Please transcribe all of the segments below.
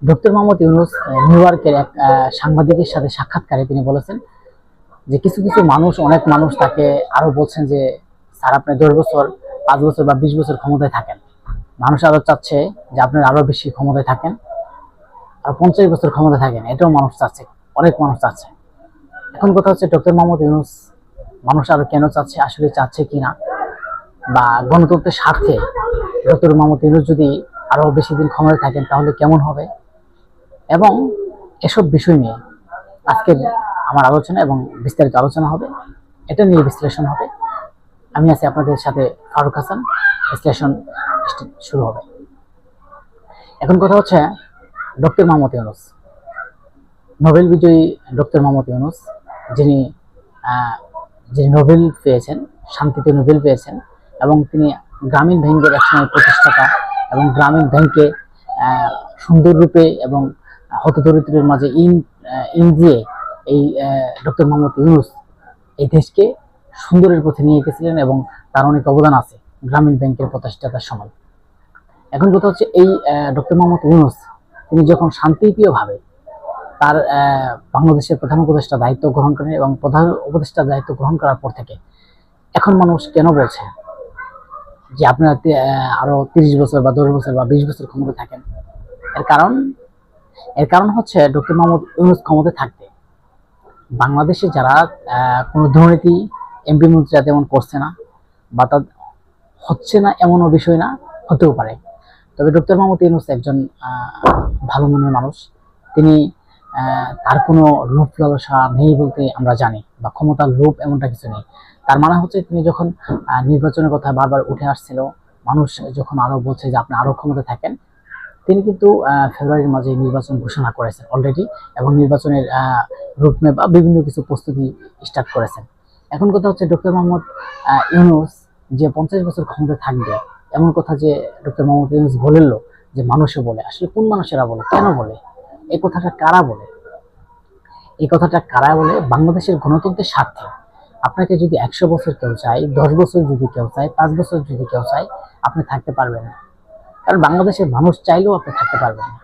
Doctor Mohammad Yunus new ইয়র্কের এক সাংবাদিকের সাথে সাক্ষাৎকারে তিনি বলেছেন যে কিছু কিছু মানুষ, অনেক মানুষ তাকে আরো বলছেন যে স্যার আপনি 10 বছর, 5 বছর বা 20 বছর ক্ষমতায় থাকেন। মানুষ আরো চাচ্ছে যে আপনার আরো বেশি ক্ষমতায় থাকেন, আর 50 বছর ক্ষমতায় থাকেন, এটাও মানুষ চাচ্ছে, অনেক মানুষ চাচ্ছে। এখন কথা হচ্ছে ডক্টর মোহাম্মদ ইউনূস মানুষ আরো কেন চাচ্ছে, আসলে চাচ্ছে কিনা, বা গণতন্ত্রের স্বার্থে ডক্টর মোহাম্মদ ইউনূস যদি আরো বেশি দিন ক্ষমতায় থাকেন তাহলে কেমন হবে, এবং এসব বিষয় নিয়ে আজকের আমার আলোচনা এবং বিস্তারিত আলোচনা হবে। এটা নিয়ে বিশ্লেষণ হবে। আমি আছি আপনাদের সাথে, ফারুক হাসান। বিশ্লেষণ শুরু হবে। এখন কথা হচ্ছে ডক্টর মোহাম্মদ ইউনূস, নোবেল বিজয়ী ডক্টর মোহাম্মদ ইউনূস, যিনি যিনি নোবেল পেয়েছেন, শান্তিতে নোবেল পেয়েছেন, এবং তিনি গ্রামীণ ব্যাংকের একসময় প্রতিষ্ঠাতা, এবং গ্রামীণ ব্যাংকে সুন্দর রূপে এবং হতদরিদ্রের মাঝে ইন দিয়ে এই ডক্টর মোহাম্মদ ইউনূস এই দেশকে সুন্দরের পথে নিয়ে গেছিলেন, এবং তার অনেক অবদান আছে গ্রামীণ ব্যাংকের প্রতিষ্ঠাতার সময়। এখন কথা হচ্ছে এই ডক্টর মোহাম্মদ ইউনূস তিনি যখন শান্তিপ্রিয়ভাবে তার বাংলাদেশের প্রধান উপদেষ্টা দায়িত্ব গ্রহণ করেন, এবং প্রধান উপদেষ্টা দায়িত্ব গ্রহণ করার পর থেকে এখন মানুষ কেন বলছে যে আপনারা আরো 30 বছর বা 10 বছর বা 20 বছর ক্ষমতায় থাকেন, এর কারণ হচ্ছে ডক্টর মোহাম্মদ ইউনূস ক্ষমতায় থাকতে বাংলাদেশে যারা কোনো দুর্নীতি এমপি মন্ত্রীরা তেমন করছে না, বা তা হচ্ছে না এমনও বিষয় না, হতেও পারে। তবে ডক্টর মোহাম্মদ ইউনূস একজন ভালো মনের মানুষ। তিনি তার কোনো লোভ লালসা নেই বলতে আমরা জানি, বা ক্ষমতার লোভ এমনটা কিছু নেই। তার মানে হচ্ছে তিনি যখন নির্বাচনের কথা বারবার উঠে আসছিল, মানুষ যখন আরো বলছে যে আপনি আরো ক্ষমতা থাকেন, তিনি কিন্তু ফেব্রুয়ারির মাঝে নির্বাচন ঘোষণা করেছেন অলরেডি, এবং নির্বাচনের রুটম্যাপ বা বিভিন্ন কিছু প্রস্তুতি স্টার্ট করেছেন। এখন কথা হচ্ছে ডক্টর মোহাম্মদ ইউনূস যে 50 বছর ক্ষমতায় থাকবে, এমন কথা যে ডক্টর মোহাম্মদ ইউনূস বলল, যে মানুষে বলে, আসলে কোন মানুষেরা বলে, কেন বলে, এই কথাটা কারা বলে? এই কথাটা কারা বলে? বাংলাদেশের গণতন্ত্রের স্বার্থে আপনাকে যদি 100 বছর কেউ চায়, 10 বছর যদি কেউ চায়, 5 বছর যদি কেউ চায়, আপনি থাকতে পারবেন না। কারণ বাংলাদেশের মানুষ চাইলেও আপনি থাকতে পারবেন না।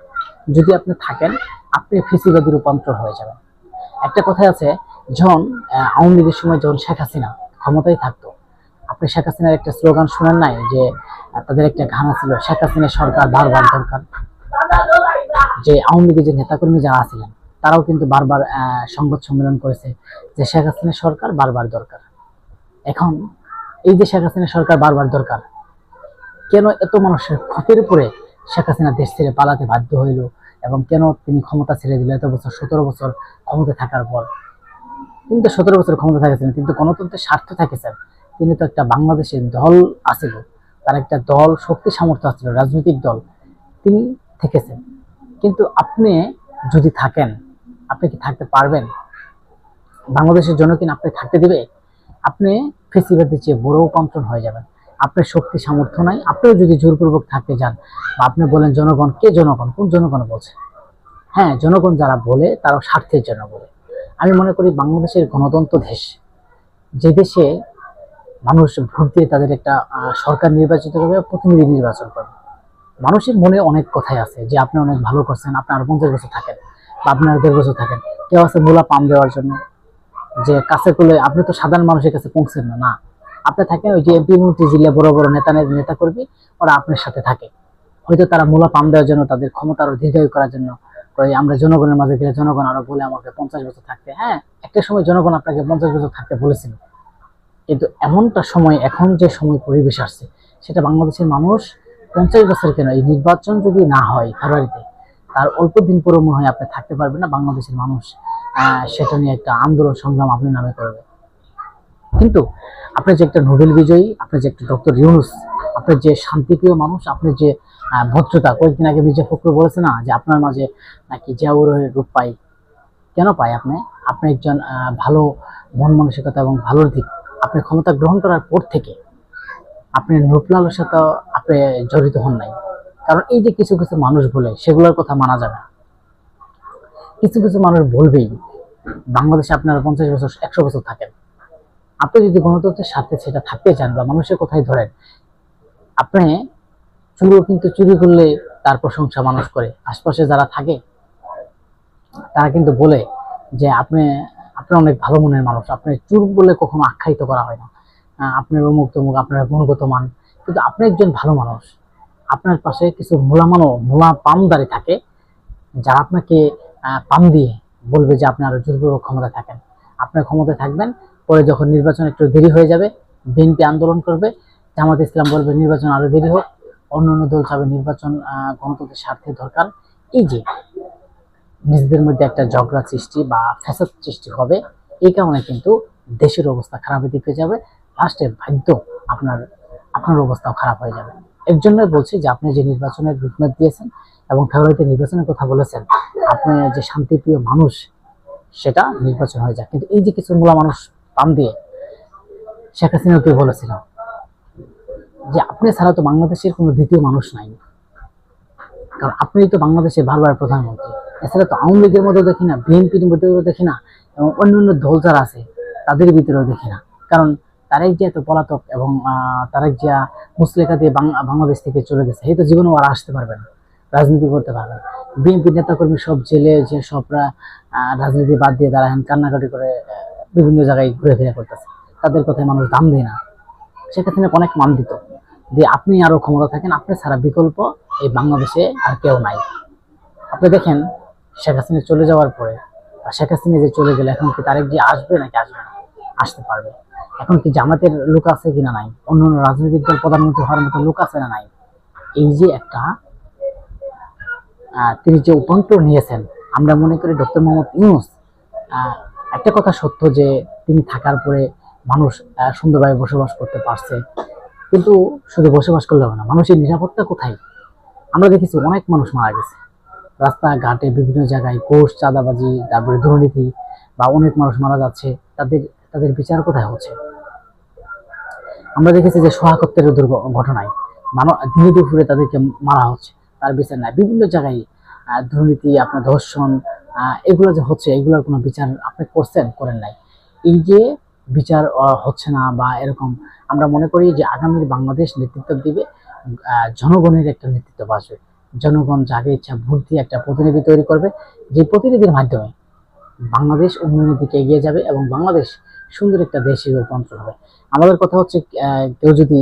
যদি আপনি থাকেন, আপনি ফেসিবাদী রূপান্তর হয়ে যাবেন। একটা কথা আছে, যখন আওয়ামী লীগের সময় যখন শেখ হাসিনা ক্ষমতায় থাকতো, আপনি শেখ হাসিনার একটা স্লোগান শুনেন নাই? যে তাদের একটা গান ছিল, শেখ হাসিনার সরকার বারবার দরকার। যে আওয়ামী লীগের যে নেতাকর্মী যারা আছিলেন, তারাও কিন্তু বারবার সংবাদ সম্মেলন করেছে যে শেখ হাসিনার সরকার বারবার দরকার। এখন এই যে শেখ হাসিনার সরকার বারবার দরকার, কেন এত মানুষের ক্ষতির উপরে শেখ হাসিনা দেশ ছেড়ে পালাতে বাধ্য হইল, এবং কেন তিনি ক্ষমতা ছেড়ে দিল এত বছর, 17 বছর ক্ষমতা থাকার পর? তিনি তো 17 বছর ক্ষমতা থাকেছেন, কিন্তু গণতন্ত্রের স্বার্থ থাকেছেন। তিনি তো একটা বাংলাদেশের দল আছিল, তার একটা দল, শক্তি সামর্থ্য আছিল, রাজনৈতিক দল, তিনি থেকেছেন। কিন্তু আপনি যদি থাকেন, আপনি কি থাকতে পারবেন? বাংলাদেশের জন্য কিনা আপনি থাকতে দিবে? আপনি ফেসিবাদের চেয়ে বড় রূপান্তর হয়ে যাবেন। আপনার শক্তি সামর্থ্য নাই। আপনিও যদি জোরপূর্বক থাকতে যান, বা আপনি বলেন জনগণ, কে জনগণ? কোন জনগণ বলছে? হ্যাঁ, জনগণ যারা বলে তারা স্বার্থের জন্য বলে। আমি মনে করি বাংলাদেশের গণতন্ত্র দেশ, যে দেশে মানুষ ভোট দিয়ে তাদের একটা সরকার নির্বাচিত করবে, প্রতিনিধি নির্বাচন করবে। মানুষের মনে অনেক কথাই আছে যে আপনি অনেক ভালো করছেন, আপনি আরো 50 বছর থাকেন, বা আপনি আরো 1.5 বছর থাকেন। কেউ আছে মূলা পাম দেওয়ার জন্য, যে কাছে করলে আপনি তো সাধারণ মানুষের কাছে পৌঁছেন না। না, আপনি থাকেন ওই যে এমপি মন্ত্রী জিলে বড় বড় নেতা করবি, ওরা আপনার সাথে থাকে। হয়তো তারা মূলা পাম দেওয়ার জন্য, তাদের ক্ষমতা আরো দীর্ঘায়ু করার জন্য, আমরা জনগণের মাঝে গেলে জনগণ আরো বলে আমাকে 50 বছর থাকতে। হ্যাঁ, একটা সময় জনগণ আপনাকে 50 বছর থাকতে বলেছিল, কিন্তু এমনটা সময়, এখন যে সময় পরিবেশ আসছে, সেটা বাংলাদেশের মানুষ 50 বছর কেন, এই নির্বাচন যদি না হয় ফেব্রুয়ারিতে, তার অল্প দিন পরে মনে হয় আপনি থাকতে পারবেন না। বাংলাদেশের মানুষ সেটা নিয়ে একটা আন্দোলন সংগ্রাম আপনি নামে করবে। কিন্তু আপনি যে একটা নোবেল বিজয়ী, আপনি যে একটা ডক্টর ইউনূস, আপনি যে শান্তিপ্রিয় মানুষ, আপনি যে ভদ্রতা, কয়েকদিন আগে মির্জা ফখরুল বলেছে না যে আপনার মাঝে নাকি জিয়াউর রূপ পাই। কেন পাই? আপনি আপনি একজন ভালো মন মানসিকতা এবং ভালোর দিক, আপনি ক্ষমতা গ্রহণ করার পর থেকে আপনি লোভ লালসাতে আপনি জড়িত হন নাই। কারণ এই যে কিছু কিছু মানুষ বলে, সেগুলোর কথা মানা যাবে না। কিছু কিছু মানুষ বলবেই বাংলাদেশে আপনারা 50 বছর, 100 বছর থাকেন। আপনি যদি গণতন্ত্রের সাথে সেটা থাকতে চান, বা মানুষের কথাই ধরেন, আপনি চুরি করলে তার প্রশংসা মানুষ করে, আশপাশে যারা থাকে তারা কিন্তু বলে যে আপনি আপনি অনেক ভালো মনের মানুষ, আপনি চুর বলে কখনো আখ্যায়িত করা হয় না, আপনার অমুক তমুক, আপনার গুণগত মান, কিন্তু আপনি একজন ভালো মানুষ। আপনার পাশে কিছু মূলা পামদারি থাকে যারা আপনাকে পাম দিয়ে বলবে যে আপনি আরো জোরপূর্বক ক্ষমতায় থাকেন, আপনার ক্ষমতায় থাকবেন, পরে যখন নির্বাচন একটু দেরি হয়ে যাবে বিএনপি আন্দোলন করবে, জামাত ইসলাম বলবে নির্বাচন আরো দেরি হোক, অন্যান্য দল চাবে নির্বাচন গণতন্ত্রের স্বার্থে দরকার। এই যে নিজেদের মধ্যে একটা ঝগড়া সৃষ্টি বা ফ্যাসাদ সৃষ্টি হবে, এই কারণে কিন্তু দেশের অবস্থা খারাপের দিকে যাবে, লাস্টে ভাগ্য আপনার আপনার অবস্থাও খারাপ হয়ে যাবে। এর জন্যই বলছি যে আপনি যে নির্বাচনের রূপমেপ দিয়েছেন এবং ফেব্রুয়ারিতে নির্বাচনের কথা বলেছেন, আপনি যে শান্তিপ্রিয় মানুষ সেটা নির্বাচন হয়ে যায়। কিন্তু এই যে কিছু মূলা মানুষ পাম দিয়ে শেখ হাসিনাকে বলেছিল যে আপনি ছাড়া তো বাংলাদেশের কোনো দ্বিতীয় মানুষ নাই, কারণ আপনি তো বাংলাদেশের বারবার প্রধানমন্ত্রী। এছাড়া তো আওয়ামী লীগের মধ্যেও দেখি না, বিএনপির মধ্যেও দেখি না, এবং অন্যান্য দল যারা আছে তাদের ভিতরেও দেখি না। কারণ তারেক জিয়া তো পলাতক, এবং তারেক জিয়া মুসলেখা দিয়ে বাংলাদেশ থেকে চলে গেছে, এই তো জীবনেও আর আসতে পারবে না, রাজনীতি করতে পারবে না। বিএনপির নেতাকর্মী সব জেলে, যে সবরা রাজনীতি বাদ দিয়ে তারা এখন কান্নাকাটি করে বিভিন্ন জায়গায় ঘুরে ফিরে করতেছে, তাদের কথায় মানুষ দাম দেয় না। সেক্ষেত্রে অনেক মান দিত যে আপনি আরো ক্ষমতা থাকেন, আপনি ছাড়া বিকল্প এই বাংলাদেশে আর কেউ নাই। আপনি দেখেন শেখ হাসিনা চলে যাওয়ার পরে, শেখ হাসিনা যে চলে গেলে এখন কি তারেক জি আসবে নাকি আসবে না? আসতে পারবে। এখন কি জামাতের লোক আছে কিনা নাই, অন্যান্য রাজনৈতিক দল প্রধানমন্ত্রী হওয়ার মতো লোক আছে না নাই? এই যে একটা তিনি যে উপান্তর নিয়েছেন, আমরা মনে করি ডক্টর মোহাম্মদ ইউনূস, একটা কথা সত্য যে তিনি থাকার পরে মানুষ সুন্দরভাবে বসবাস করতে পারছে, কিন্তু শুধু বসবাস করলে হবে না, মানুষের নিরাপত্তা কোথায়? আমরা দেখেছি অনেক মানুষ মারা গেছে রাস্তাঘাটে, বিভিন্ন জায়গায় ঘুষ, চাঁদাবাজি, তারপরে দুর্নীতি, বা অনেক মানুষ মারা যাচ্ছে, তাদের তাদের বিচার কোথায় হচ্ছে? আমরা দেখেছি যে সোহাগত্বের ঘটনায় দিনে দুপুরে তাদেরকে মারা হচ্ছে, তার বিচার নাই। বিভিন্ন জায়গায় দুর্নীতি, আপনার ধর্ষণ, এগুলো যে হচ্ছে, এগুলোর কোনো বিচার আপনি করছেন? করেন নাই। এই যে বিচার হচ্ছে না বা এরকম, আমরা মনে করি যে আগামীর বাংলাদেশ নেতৃত্ব দিবে জনগণের একটা নেতৃত্ব আসবে। জনগণ যাকে ইচ্ছা ভোট দিয়ে একটা প্রতিনিধি তৈরি করবে, যে প্রতিনিধির মাধ্যমে বাংলাদেশ উন্নয়নের দিকে এগিয়ে যাবে এবং বাংলাদেশ সুন্দর একটা দেশে রূপান্তর হবে। আমাদের কথা হচ্ছে কেউ যদি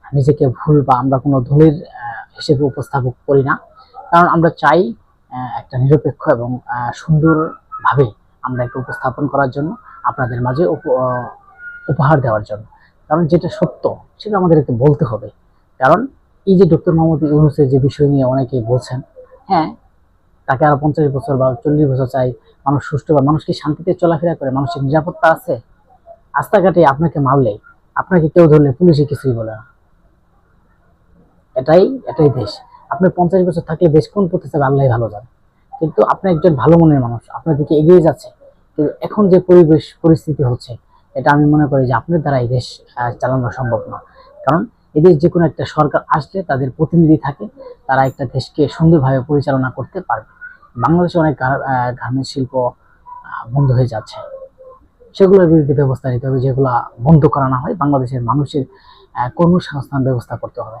নিজেকে ভুল বা আমরা কোনো দলের হিসেবে উপস্থাপক করি না, কারণ আমরা চাই একটা নিরপেক্ষ এবং সুন্দরভাবে আমরা একটা উপস্থাপন করার জন্য, আপনাদের মাঝে উপহার দেওয়ার জন্য। কারণ যেটা সত্য সেটা আমাদেরকে বলতে হবে। কারণ এই যে ডক্টর মোহাম্মদ ইউনূসের যে বিষয় নিয়ে অনেকেই বলছেন, হ্যাঁ তাকে আরো 50 বছর বা 40 বছর চাই, মানুষ সুষ্ঠু বা মানুষ কি শান্তিতে চলাফেরা করে, মানুষের নিরাপত্তা আছে? রাস্তাঘাটে আপনাকে মারলে, আপনাকে কেউ ধরলে পুলিশে কিছুই বলে না। এটাই এটাই দেশ। আপনার 50 বছর থাকলে দেশ কোন পথে যাবে আল্লাহ ভালো জানে, কিন্তু আপনি একজন ভালো মনের মানুষ, আপনার দিকে এগিয়ে যাচ্ছে। কিন্তু এখন যে পরিবেশ পরিস্থিতি হচ্ছে, এটা আমি মনে করি যে আপনার দ্বারা এই দেশ চালানো সম্ভব না। কারণ এদেশ যে কোনো একটা সরকার আসলে তাদের প্রতিনিধি থাকে, তারা একটা দেশকে সুন্দরভাবে পরিচালনা করতে পারবে। বাংলাদেশে অনেক গার্মেন্টস শিল্প বন্ধ হয়ে যাচ্ছে, সেগুলোর বিরুদ্ধে ব্যবস্থা নিতে হবে। যেগুলো বন্ধ করা না হয়, বাংলাদেশের মানুষের কর্মসংস্থান ব্যবস্থা করতে হবে।